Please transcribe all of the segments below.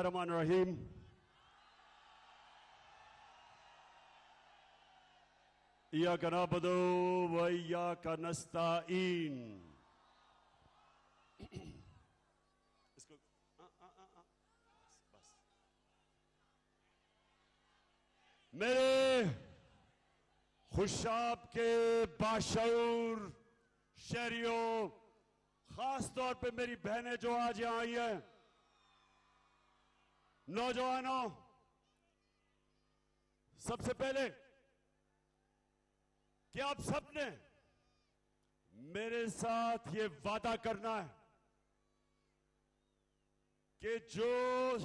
बिस्मिल्लाहिर्रहमानिर्रहीम। इय्याका नअबुदु व इय्याका नस्तईन। इसको बस। मेरे खुशाब के बाशऊर शहरियों, खास तौर पे मेरी बहनें जो आज यहां आई हैं, नौजवानों, सबसे पहले कि आप सबने मेरे साथ ये वादा करना है कि जो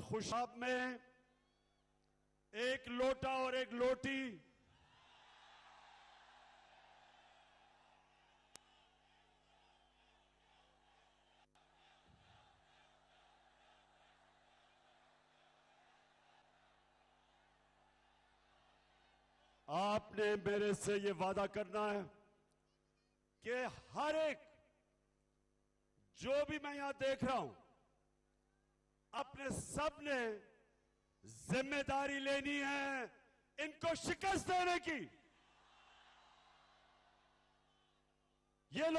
खुशाब में एक लोटा और एक लोटी आपने मेरे से ये वादा करना है कि हर एक जो भी मैं यहां देख रहा हूं, अपने सब ने जिम्मेदारी लेनी है इनको शिकस्त देने की। ये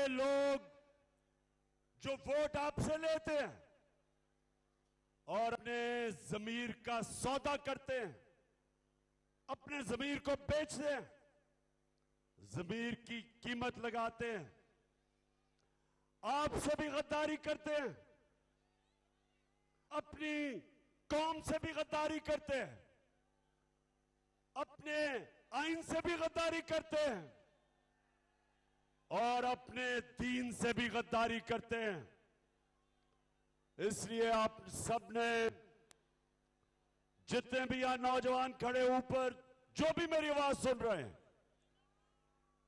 लोग जो वोट आपसे लेते हैं और अपने जमीर का सौदा करते हैं, अपने जमीर को बेचते हैं, जमीर की कीमत लगाते हैं, आपसे भी गद्दारी करते हैं, अपनी कौम से भी गद्दारी करते हैं, अपने आइन से भी गद्दारी करते हैं और अपने दीन से भी गद्दारी करते हैं। इसलिए आप सबने, जितने भी यहां नौजवान खड़े ऊपर, जो भी मेरी आवाज सुन रहे हैं,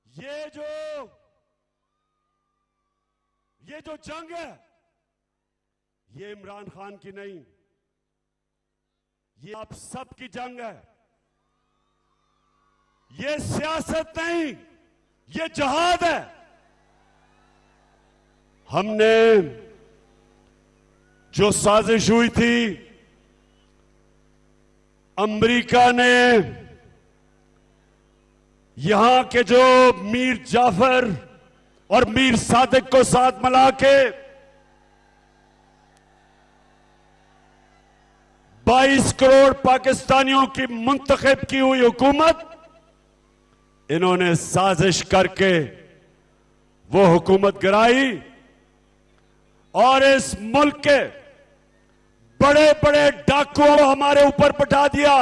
ये जो जंग है, ये इमरान खान की नहीं, ये आप सब की जंग है। ये सियासत नहीं, ये जहाद है। हमने जो साजिश हुई थी, अमेरिका ने यहां के जो मीर जाफर और मीर सादिक को साथ मिला के 22 करोड़ पाकिस्तानियों की मुंतखब की हुई हुकूमत, इन्होंने साजिश करके वो हुकूमत गिराई और इस मुल्क के बड़े बड़े डाकुओं को हमारे ऊपर पटा दिया।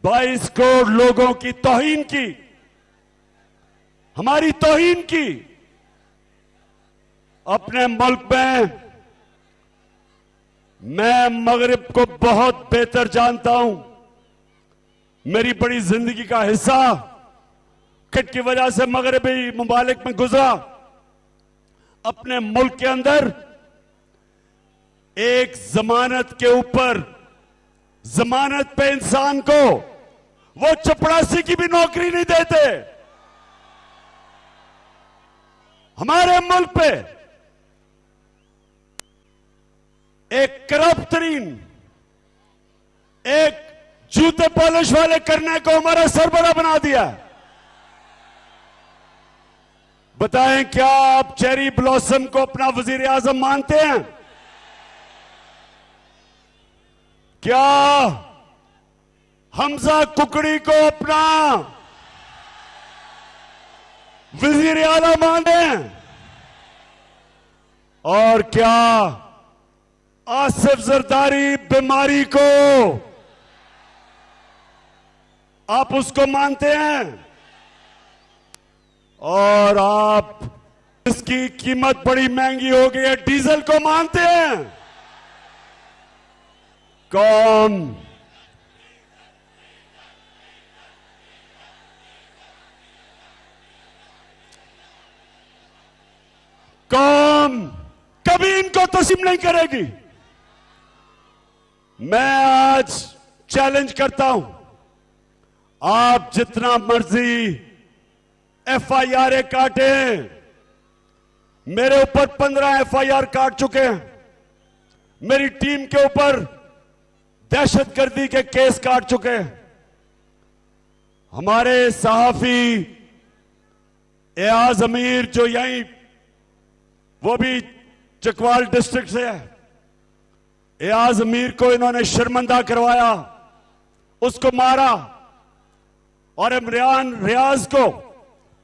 22 करोड़ लोगों की तौहीन की, हमारी तौहीन की। अपने मुल्क में मैं मगरिब को बहुत बेहतर जानता हूं। मेरी बड़ी जिंदगी का हिस्सा किट की वजह से मगरबी मुमालिक में गुजरा। अपने मुल्क के अंदर एक जमानत के ऊपर, जमानत पे इंसान को वो चपरासी की भी नौकरी नहीं देते। हमारे मुल्क पे एक करप्ट तरीन, एक जूते पॉलिश वाले करने को हमारा सरबरा बना दिया। बताएं, क्या आप चेरी ब्लॉसम को अपना वजीर आजम मानते हैं? क्या हमजा कुकड़ी को अपना वजीर आला मानते हैं? और क्या आसिफ जरदारी बीमारी को आप उसको मानते हैं? और आप इसकी कीमत बड़ी महंगी हो गई है, डीजल को मानते हैं? कौम कभी इनको तस्लीम नहीं करेगी। मैं आज चैलेंज करता हूं, आप जितना मर्जी FIR काटें, मेरे ऊपर 15 FIR काट चुके हैं, मेरी टीम के ऊपर दहशतगर्दी के केस काट चुके हैं। हमारे सहाफी एयाज अमीर जो यहीं, वो भी चकवाल डिस्ट्रिक्ट से है, एयाज अमीर को इन्होंने शर्मिंदा करवाया, उसको मारा और इमरान रियाज को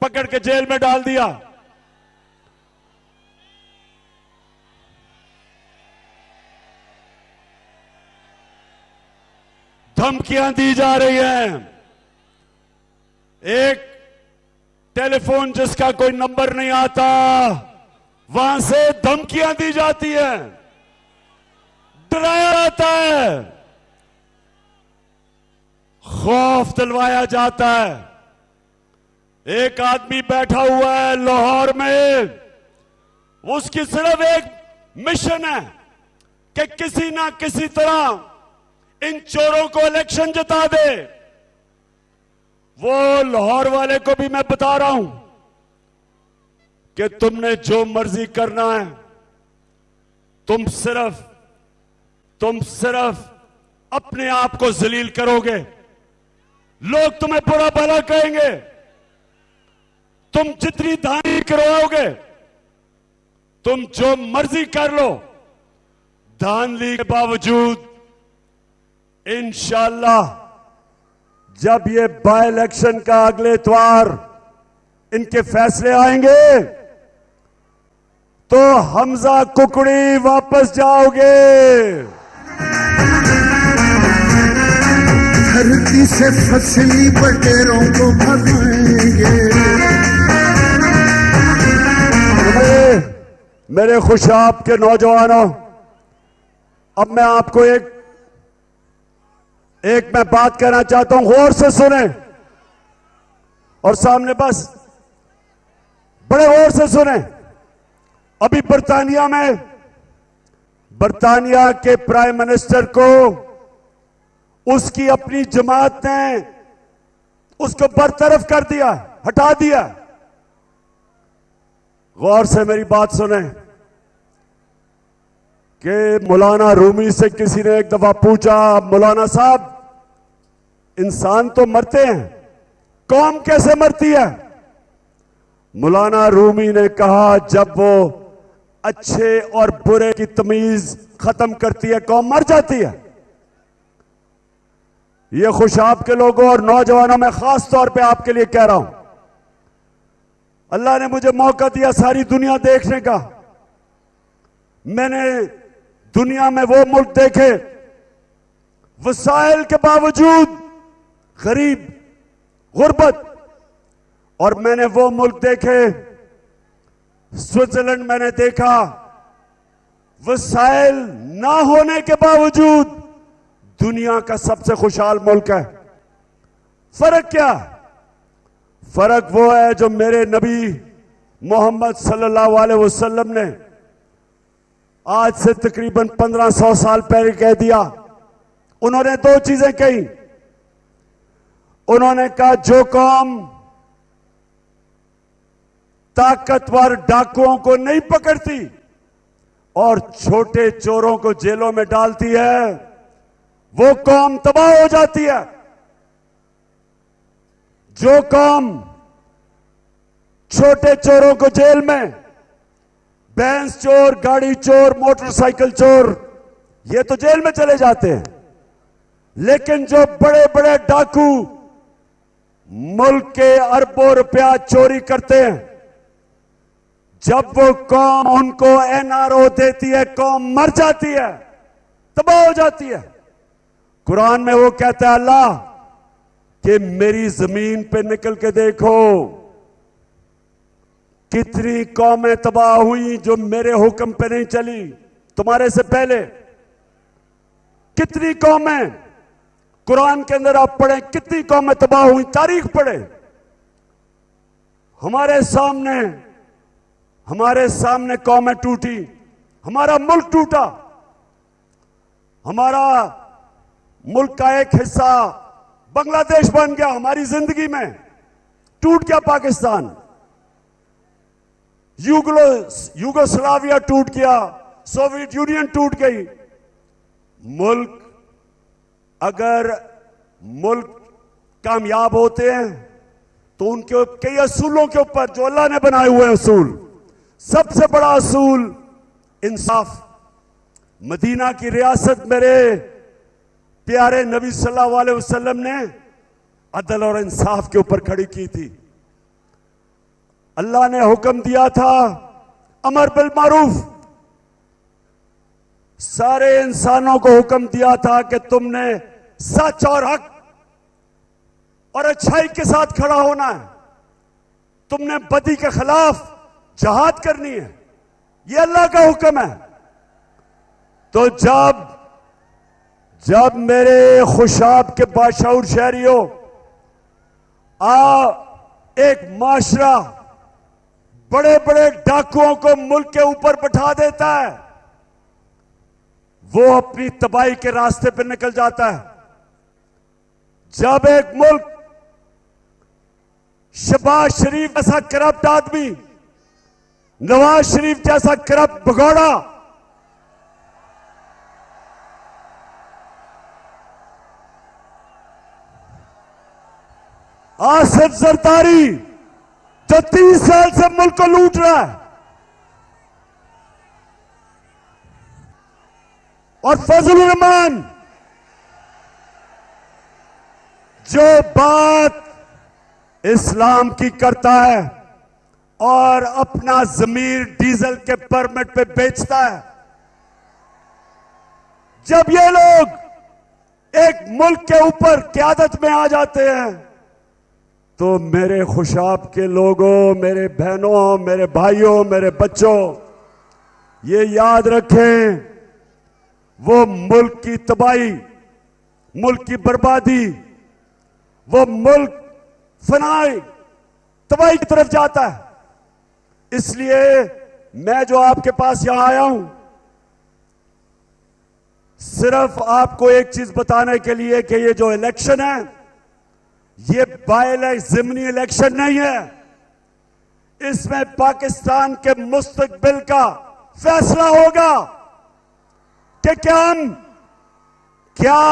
पकड़ के जेल में डाल दिया। धमकियां दी जा रही हैं। एक टेलीफोन जिसका कोई नंबर नहीं आता, वहां से धमकियां दी जाती हैं, डराया जाता है, खौफ दिलवाया जाता है। एक आदमी बैठा हुआ है लाहौर में, उसकी सिर्फ एक मिशन है कि किसी ना किसी तरह इन चोरों को इलेक्शन जिता दे। वो लाहौर वाले को भी मैं बता रहा हूं कि तुमने जो मर्जी करना है, तुम सिर्फ अपने आप को जलील करोगे, लोग तुम्हें बुरा भला कहेंगे, तुम जितनी धानी करवाओगे, तुम जो मर्जी कर लो, धांधली के बावजूद इंशाअल्लाह जब ये बाय इलेक्शन का अगले इतवार इनके फैसले आएंगे तो हमजा कुकड़ी वापस जाओगे। धरती से फसली बटेरों को भगाएंगे। मेरे खुशाब के नौजवानों, अब मैं आपको एक मैं बात कहना चाहता हूं, गौर से सुने और सामने बस बड़े गौर से सुने। अभी बर्तानिया के प्राइम मिनिस्टर को उसकी अपनी जमात ने उसको बरतरफ कर दिया, हटा दिया। गौर से मेरी बात सुने कि मौलाना रूमी से किसी ने एक दफा पूछा, मौलाना साहब इंसान तो मरते हैं, कौम कैसे मरती है? मौलाना रूमी ने कहा जब वो अच्छे और बुरे की तमीज खत्म करती है, कौम मर जाती है। ये खुशाब के लोगों और नौजवानों में खास तौर पे आपके लिए कह रहा हूं, अल्लाह ने मुझे मौका दिया सारी दुनिया देखने का। मैंने दुनिया में वो मुल्क देखे वसाइल के बावजूद गरीब, गुर्बत, और मैंने वो मुल्क देखे, स्विट्जरलैंड मैंने देखा, वसाइल ना होने के बावजूद दुनिया का सबसे खुशहाल मुल्क है। फर्क क्या? फर्क वो है जो मेरे नबी मोहम्मद सल्लल्लाहु अलैहि वसल्लम ने आज से तकरीबन 1500 साल पहले कह दिया। उन्होंने दो चीजें कही। उन्होंने कहा जो कौम ताकतवर डाकुओं को नहीं पकड़ती और छोटे चोरों को जेलों में डालती है, वो कौम तबाह हो जाती है। जो कौम छोटे चोरों को जेल में, भैंस चोर, गाड़ी चोर, मोटरसाइकिल चोर, ये तो जेल में चले जाते हैं, लेकिन जो बड़े बड़े डाकू मुल्क के अरबों रुपया चोरी करते हैं, जब वो कौम उनको NRO देती है, कौम मर जाती है, तबाह हो जाती है। कुरान में वो कहता है अल्लाह कि मेरी जमीन पे निकल के देखो कितनी कौमें तबाह हुई जो मेरे हुक्म पे नहीं चली तुम्हारे से पहले। कितनी कौमें कुरान के अंदर आप पढ़ें, कितनी कौमें तबाह हुई, तारीख पढ़े। हमारे सामने कौमें टूटी, हमारा मुल्क टूटा, हमारा मुल्क का एक हिस्सा बांग्लादेश बन गया, हमारी जिंदगी में टूट गया पाकिस्तान। यूगोस्लाविया टूट गया, सोवियत यूनियन टूट गई। अगर मुल्क कामयाब होते हैं तो उनके कई असूलों के ऊपर, जो अल्लाह ने बनाए हुए असूल, सबसे बड़ा असूल इंसाफ। मदीना की रियासत मेरे प्यारे नबी सल्लल्लाहु अलैहि वसल्लम ने अदल और इंसाफ के ऊपर खड़ी की थी। अल्लाह ने हुक्म दिया था अमर बिल मारूफ, सारे इंसानों को हुक्म दिया था कि तुमने सच और हक और अच्छाई के साथ खड़ा होना है, तुमने बदी के खिलाफ जहाद करनी है। यह अल्लाह का हुक्म है। तो जब मेरे खुशाब के बाशऊर शहरियों, एक माशरा बड़े बड़े डाकुओं को मुल्क के ऊपर बैठा देता है, वो अपनी तबाही के रास्ते पर निकल जाता है। जब एक मुल्क शहबाज शरीफ जैसा करप्ट आदमी, नवाज शरीफ जैसा करप्ट भगोड़ा, आसिफ जरदारी जो 30 साल से मुल्क को लूट रहा है, और फजलुर रहमान जो बात इस्लाम की करता है और अपना जमीर डीजल के परमिट पे बेचता है। जब ये लोग एक मुल्क के ऊपर क़यादत में आ जाते हैं तो मेरे खुशाब के लोगों, मेरे बहनों, मेरे भाइयों, मेरे बच्चों, ये याद रखें, वो मुल्क की तबाही, मुल्क की बर्बादी, वो मुल्क फनाई तबाही की तरफ जाता है। इसलिए मैं जो आपके पास यहां आया हूं, सिर्फ आपको एक चीज बताने के लिए कि ये जो इलेक्शन है, ये बाय ज़िमनी इलेक्शन नहीं है। इसमें पाकिस्तान के मुस्तकबिल का फैसला होगा कि क्या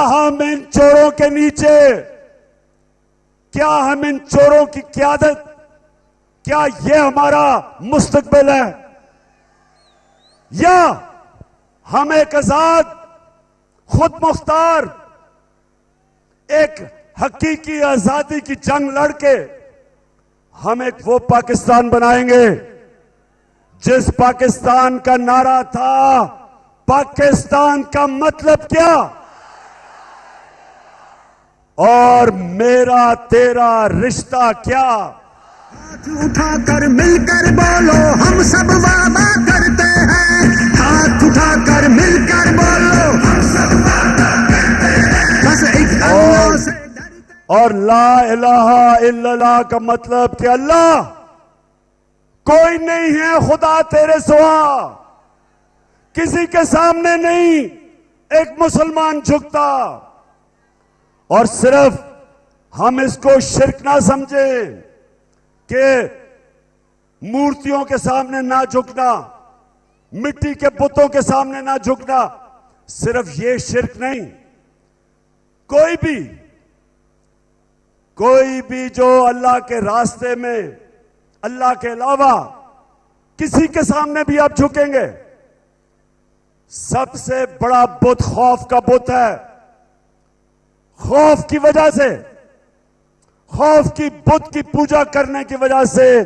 हम इन चोरों के नीचे, क्या हम इन चोरों की क़यादत, क्या ये हमारा मुस्तकबिल है, या हम एक आजाद, खुद मुख्तार, एक हकीकी आजादी की जंग लड़के हम एक वो पाकिस्तान बनाएंगे जिस पाकिस्तान का नारा था, पाकिस्तान का मतलब क्या, और मेरा तेरा रिश्ता क्या। हाथ उठाकर मिलकर बोलो, हम सब वादा करते हैं। हाथ उठाकर मिलकर बोलो, हम सब वादा करते हैं। बस एक अल्लाह से और ला इलाहा इल्लल्लाह का मतलब कि अल्लाह कोई नहीं है खुदा तेरे सिवा, किसी के सामने नहीं एक मुसलमान झुकता। और सिर्फ हम इसको शिर्क ना समझें कि मूर्तियों के सामने ना झुकना, मिट्टी के बुतों के सामने ना झुकना, सिर्फ ये शिर्क नहीं, कोई भी जो अल्लाह के रास्ते में, अल्लाह के अलावा किसी के सामने भी आप झुकेंगे, सबसे बड़ा बुत खौफ का बुत है। खौफ की वजह से, खौफ की बुत की पूजा करने की वजह से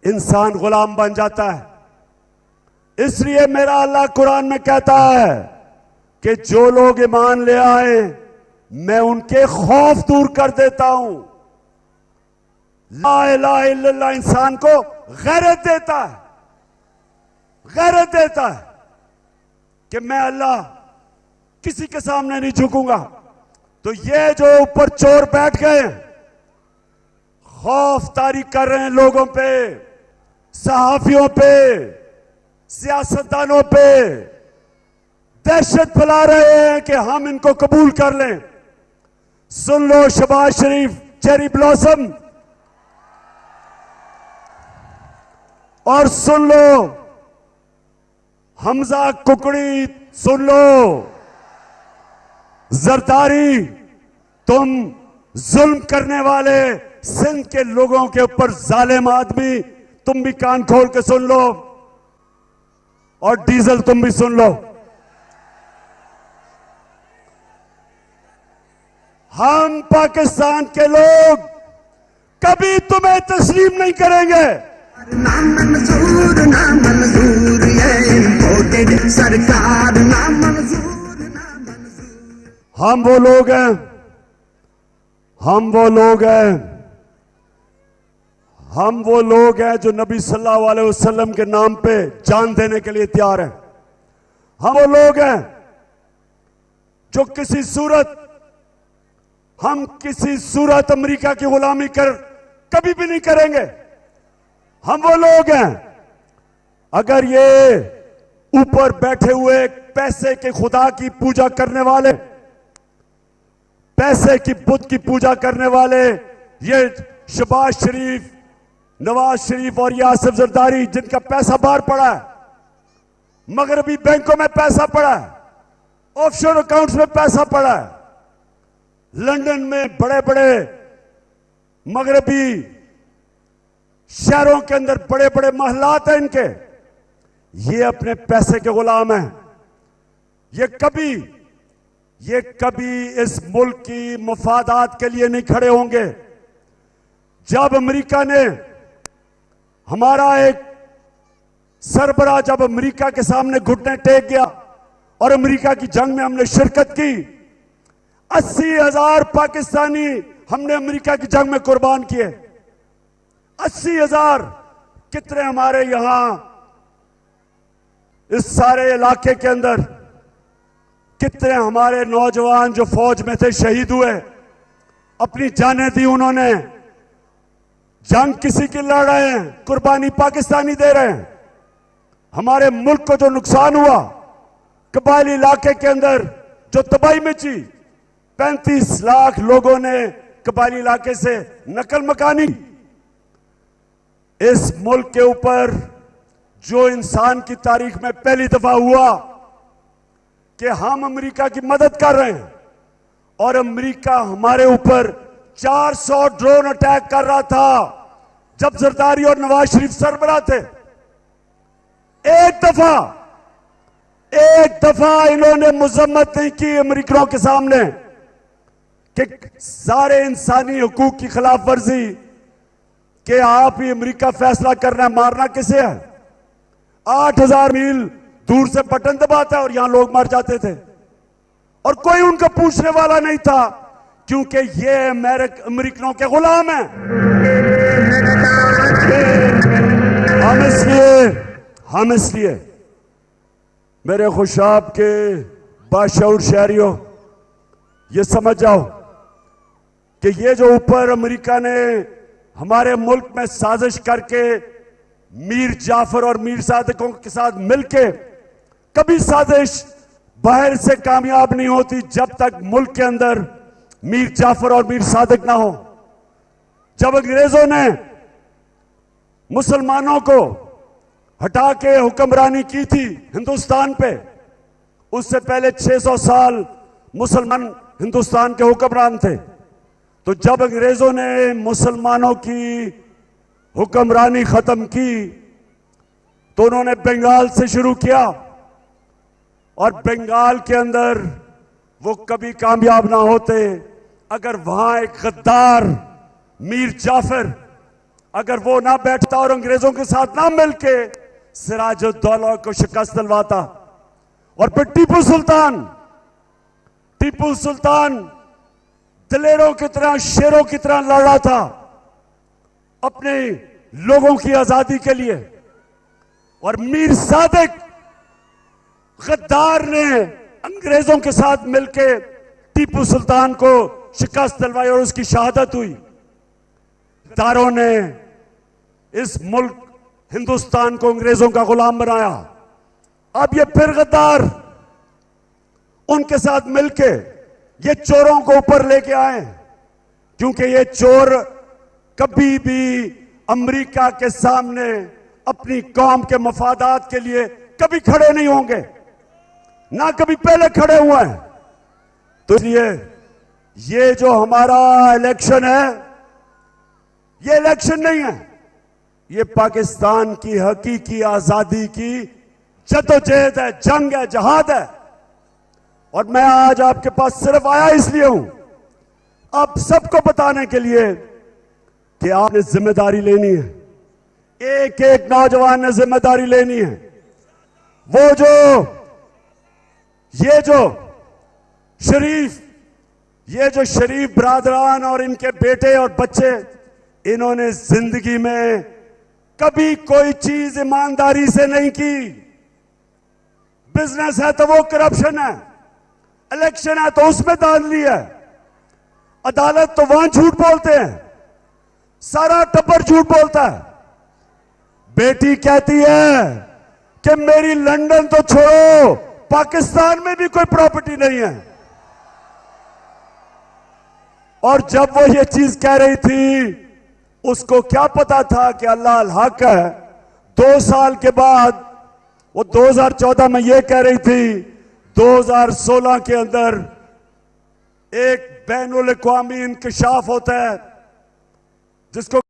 इंसान गुलाम बन जाता है। इसलिए मेरा अल्लाह कुरान में कहता है कि जो लोग ईमान ले आए मैं उनके खौफ दूर कर देता हूं। ला इलाहा इल्लल्लाह इंसान को गैरत देता है, गैरत देता है कि मैं अल्लाह किसी के सामने नहीं झुकूंगा। तो ये जो ऊपर चोर बैठ गए खौफ तारी कर रहे हैं लोगों पे, सहाफियों पे, सियासतदानों पे, दहशत फैला रहे हैं कि हम इनको कबूल कर लें। सुन लो शहबाज शरीफ चेरी ब्लॉसम, और सुन लो, हमजा कुकड़ी सुन लो, जरदारी, तुम जुल्म करने वाले सिंध के लोगों के ऊपर जालिम आदमी, तुम भी कान खोल के सुन लो, और डीजल तुम भी सुन लो। हम पाकिस्तान के लोग कभी तुम्हें तस्लीम नहीं करेंगे। ना मंजूर ये इम्पोर्टेड सरकार, ना मंजूर ना मंजूर। हम वो लोग हैं, हम वो लोग हैं, हम वो लोग हैं जो नबी सल्लल्लाहु अलैहि वसल्लम के नाम पे जान देने के लिए तैयार हैं। हम वो लोग हैं जो किसी सूरत अमेरिका की गुलामी कभी भी नहीं करेंगे। हम वो लोग हैं, अगर ये ऊपर बैठे हुए पैसे के खुदा की पूजा करने वाले, पैसे की बुत की पूजा करने वाले, ये शहबाज शरीफ, नवाज शरीफ और ये आसिफ जरदारी, जिनका पैसा बाहर पड़ा है, मगरबी बैंकों में पैसा पड़ा है, ऑफशोर अकाउंट्स में पैसा पड़ा है, लंदन में बड़े बड़े मगरबी शहरों के अंदर बड़े बड़े महलात हैं इनके, ये अपने पैसे के गुलाम हैं। ये कभी इस मुल्क की मफादात के लिए नहीं खड़े होंगे। जब अमेरिका ने, हमारा एक सरबराह जब अमेरिका के सामने घुटने टेक गया और अमेरिका की जंग में हमने शिरकत की, 80,000 पाकिस्तानी हमने अमेरिका की जंग में कुर्बान किए। 80,000 कितने हमारे यहां इस सारे इलाके के अंदर कितने हमारे नौजवान जो फौज में थे शहीद हुए, अपनी जानें दी उन्होंने। जंग किसी की लड़ रहे हैं, कुर्बानी पाकिस्तानी दे रहे हैं। हमारे मुल्क को जो नुकसान हुआ, कबायली इलाके के अंदर जो तबाही मची, 35 लाख लोगों ने कबायली इलाके से नकल मकानी। इस मुल्क के ऊपर जो इंसान की तारीख में पहली दफा हुआ कि हम अमेरिका की मदद कर रहे हैं और अमेरिका हमारे ऊपर 400 ड्रोन अटैक कर रहा था जब जरदारी और नवाज शरीफ सरबराह थे। एक दफा इन्होंने मजम्मत नहीं की अमेरिकनों के सामने कि सारे इंसानी हुकूक की खिलाफ वर्जी, कि आप ही अमेरिका फैसला करना है मारना किसे है। 8,000 मील दूर से बटन दबाता है और यहां लोग मर जाते थे और कोई उनको पूछने वाला नहीं था, क्योंकि ये अमेरिकनों के गुलाम हैं। हम इसलिए मेरे खुशाब के बाशऊर शहरियों, ये समझ जाओ कि ये जो ऊपर अमेरिका ने हमारे मुल्क में साजिश करके मीर जाफर और मीर सादिकों के साथ मिलके, कभी साजिश बाहर से कामयाब नहीं होती जब तक मुल्क के अंदर मीर जाफर और मीर सादिक ना हो। जब अंग्रेजों ने मुसलमानों को हटा के हुक्मरानी की थी हिंदुस्तान पे, उससे पहले 600 साल मुसलमान हिंदुस्तान के हुक्मरान थे। तो जब अंग्रेजों ने मुसलमानों की हुक्मरानी खत्म की तो उन्होंने बंगाल से शुरू किया और बंगाल के अंदर वो कभी कामयाब ना होते अगर वहां एक गद्दार मीर जाफर अगर वो ना बैठता और अंग्रेजों के साथ ना मिलके सिराजुद्दौला को शिकस्त दिलवाता। और फिर टीपू सुल्तान दिलेरों की तरह, शेरों की तरह लड़ रहा था अपने लोगों की आजादी के लिए। और मीर सादिक गद्दार ने अंग्रेजों के साथ मिलकर टीपू सुल्तान को शिकस्त दिलवाई और उसकी शहादत हुई। गद्दारों ने इस मुल्क हिंदुस्तान को अंग्रेजों का गुलाम बनाया। अब ये फिर गद्दार उनके साथ मिलके ये चोरों को ऊपर लेके आए, क्योंकि ये चोर कभी भी अमेरिका के सामने अपनी कौम के मफादात के लिए कभी खड़े नहीं होंगे, ना कभी पहले खड़े हुए हैं। तो इसलिए ये जो हमारा इलेक्शन है, ये इलेक्शन नहीं है, ये पाकिस्तान की हकीकी आजादी की जद्दोजहद है, जंग है, जहाद है। और मैं आज आपके पास सिर्फ आया इसलिए हूं, आप सबको बताने के लिए कि आपने जिम्मेदारी लेनी है, एक एक नौजवान ने जिम्मेदारी लेनी है। वो ये जो शरीफ ब्रादरान और इनके बेटे और बच्चे, इन्होंने जिंदगी में कभी कोई चीज ईमानदारी से नहीं की। बिजनेस है तो वो करप्शन है, इलेक्शन है तो उसमें धांधली है, अदालत तो वहां झूठ बोलते हैं, सारा टब्बर झूठ बोलता है। बेटी कहती है कि मेरी लंदन तो छोड़ो, पाकिस्तान में भी कोई प्रॉपर्टी नहीं है। और जब वो ये चीज कह रही थी, उसको क्या पता था कि अल्लाह अल हक है। 2 साल के बाद वो 2014 में ये कह रही थी, 2016 के अंदर एक बैनुल अक़वामी इंकशाफ होता है जिसको